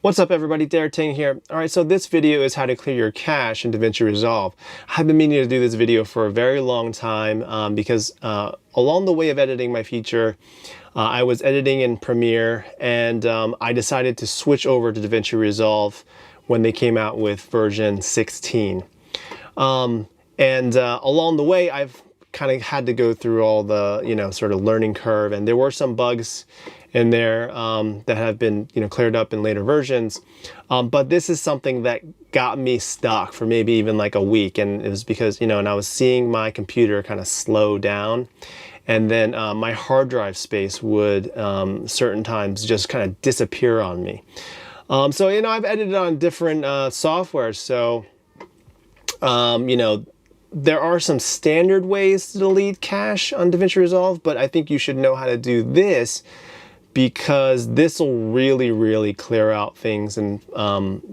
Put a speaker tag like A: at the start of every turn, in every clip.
A: What's up everybody, Derek Ting here. Alright, so this video is how to clear your cache in Davinci Resolve. I've been meaning to do this video for a very long time because along the way of editing my feature, I was editing in Premiere and I decided to switch over to Davinci Resolve when they came out with version 16. Along the way, I've kind of had to go through all the, sort of learning curve, and there were some bugs in there that have been, cleared up in later versions. But this is something that got me stuck for maybe even like a week, and it was because, and I was seeing my computer kind of slow down, and then my hard drive space would certain times just kind of disappear on me. So, I've edited on different softwares, so, there are some standard ways to delete cache on Davinci Resolve, but I think you should know how to do this because this will really clear out things and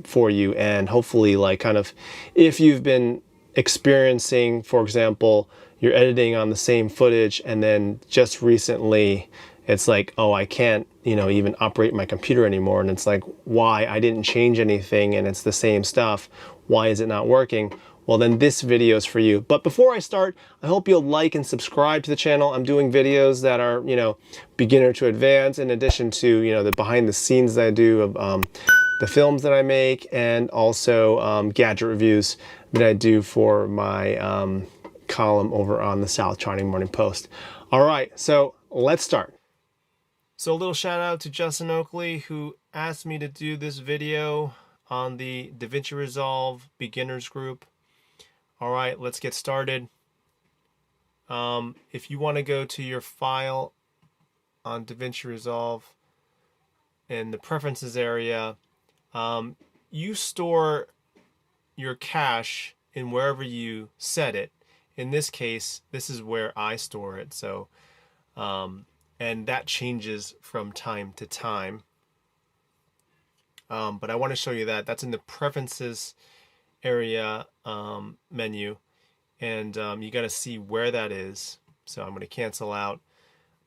A: for you, and hopefully, like, kind of, if you've been experiencing, for example, you're editing on the same footage and then just recently it's like, oh, I can't, even operate my computer anymore, and it's like, why? I didn't change anything and it's the same stuff. Why is it not working? Well, then this video is for you. But before I start, I hope you'll like and subscribe to the channel. I'm doing videos that are, beginner to advanced, in addition to, the behind the scenes that I do of the films that I make, and also gadget reviews that I do for my column over on the South Charting Morning Post. All right, so let's start. So a little shout out to Justin Oakley, who asked me to do this video on the Davinci Resolve beginners group. All right, let's get started. If you want to go to your file on Davinci Resolve in the preferences area, you store your cache in wherever you set it. In this case, this is where I store it. So, and that changes from time to time. But I want to show you that. That's in the preferences area menu, and you got to see where that is. So I'm going to cancel out.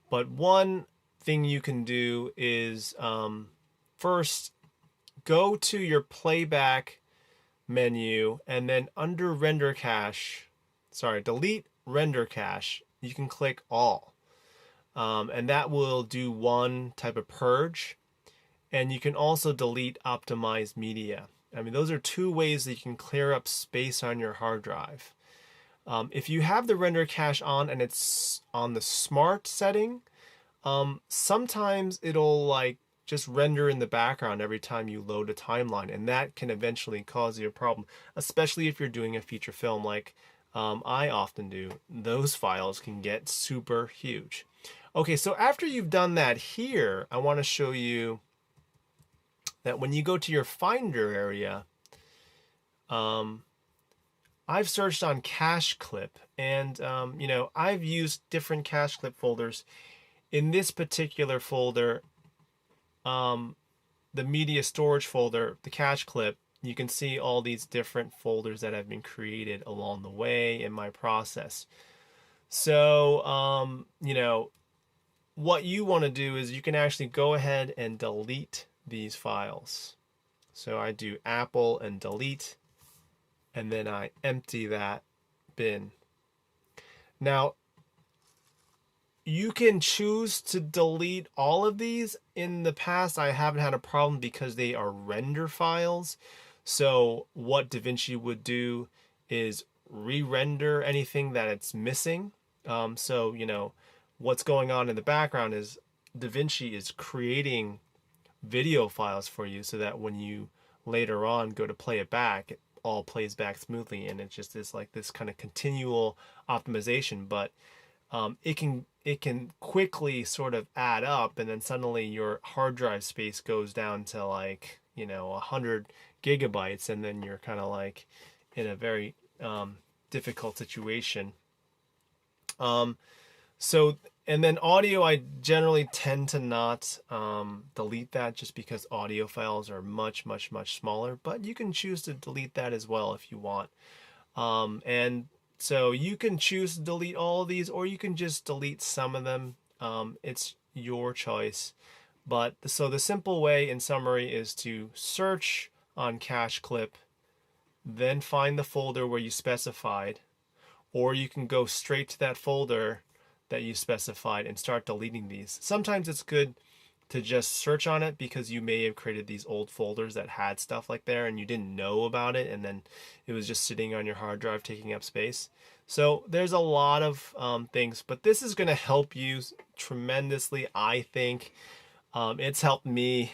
A: But one thing you can do is first go to your playback menu, and then under render cache, delete render cache, you can click all, and that will do one type of purge. And you can also delete optimized media. I mean, those are two ways that you can clear up space on your hard drive. If you have the render cache on and it's on the smart setting, sometimes it'll like just render in the background every time you load a timeline, and that can eventually cause you a problem, especially if you're doing a feature film like I often do. Those files can get super huge. Okay, so after you've done that here, I want to show you that when you go to your Finder area, I've searched on cache clip, and I've used different cache clip folders. In this particular folder, the media storage folder, the cache clip, you can see all these different folders that have been created along the way in my process. So, what you want to do is you can actually go ahead and delete these files. So I do Apple and delete, and then I empty that bin. Now, you can choose to delete all of these. In the past, I haven't had a problem because they are render files. So what Davinci would do is re-render anything that it's missing. So, what's going on in the background is Davinci is creating video files for you so that when you later on go to play it back, it all plays back smoothly, and it just is like this kind of continual optimization. But it can quickly sort of add up, and then suddenly your hard drive space goes down to like 100 gigabytes, and then you're kind of like in a very difficult situation. And then audio, I generally tend to not delete that, just because audio files are much smaller, but you can choose to delete that as well if you want. And so you can choose to delete all of these, or you can just delete some of them. It's your choice. But so the simple way in summary is to search on cache clip, then find the folder where you specified, or you can go straight to that folder that you specified and start deleting these. Sometimes it's good to just search on it because you may have created these old folders that had stuff like there and you didn't know about it, and then it was just sitting on your hard drive taking up space. So there's a lot of things, but this is going to help you tremendously, I think. It's helped me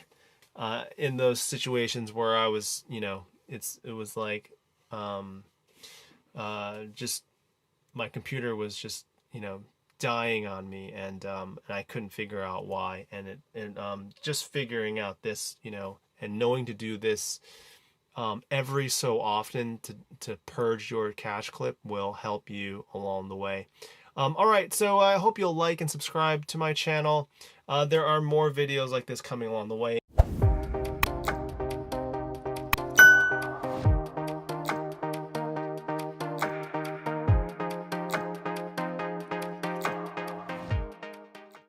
A: in those situations where I was, it was like just my computer was just, dying on me, and I couldn't figure out why. And just figuring out this, and knowing to do this every so often to purge your cache clip will help you along the way. All right, so I hope you'll like and subscribe to my channel. There are more videos like this coming along the way.